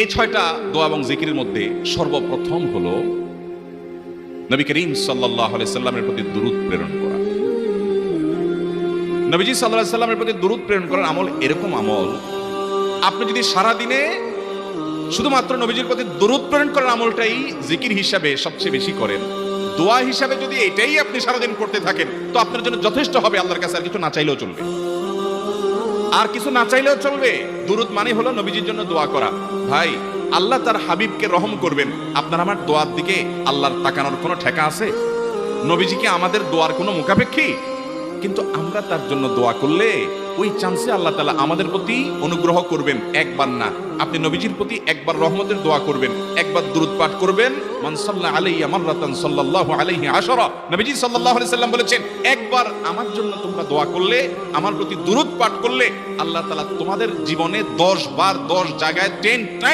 এই 6টা দোয়া এবং জিকিরের মধ্যে সর্বপ্রথম হলো নবী করিম সাল্লাল্লাহু আলাইহি সাল্লামের প্রতি দুরূদ প্রেরণ করা। নবীজি সাল্লাল্লাহু আলাইহি সাল্লামের প্রতি দুরূদ প্রেরণ করার আমল এরকম আমল, আপনি যদি সারা দিনে শুধুমাত্র নবীজির প্রতি দুরূদ প্রেরণ করার আমলটাই জিকির হিসাবে সবচেয়ে বেশি করেন, দোয়া হিসাবে যদি এটাই আপনি সারাদিন করতে থাকেন, তো আপনার জন্য যথেষ্ট হবে। আল্লাহর কাছে আর কিছু না চাইলেও চলবে, আর কিছু না চাইলেও চলবে। দুরূদ মানে হলো নবীজির জন্য দোয়া করা। ভাই, আল্লাহ তার হাবিবকে রহম করবেন, আপনার আমার দোয়ার দিকে আল্লাহর তাকানোর কোনো ঠেকা আছে? নবীজি কি আমাদের দোয়ার কোনো মুখাপেক্ষী? কিন্তু আমরা তার জন্য দোয়া করলে ওই চান্সে আল্লাহ তাআলা আমাদের প্রতি অনুগ্রহ করবেন। একবার না, আপনি নবীজির প্রতি একবার রহমতের দোয়া করবেন, একবার দুরূদ পাঠ করবেন। মান সাল্লা আলাইয়া মাররাতান সাল্লাল্লাহু আলাইহি আশারা, নবীজি সাল্লাল্লাহু আলাইহি সাল্লাম বলেছেন, একবার আমার জন্য তোমরা দোয়া করলে, আমার প্রতি দুরূদ পাঠ করলে, আল্লাহ তাআলা তোমাদের জীবনে 10 বার 10 জায়গায় 10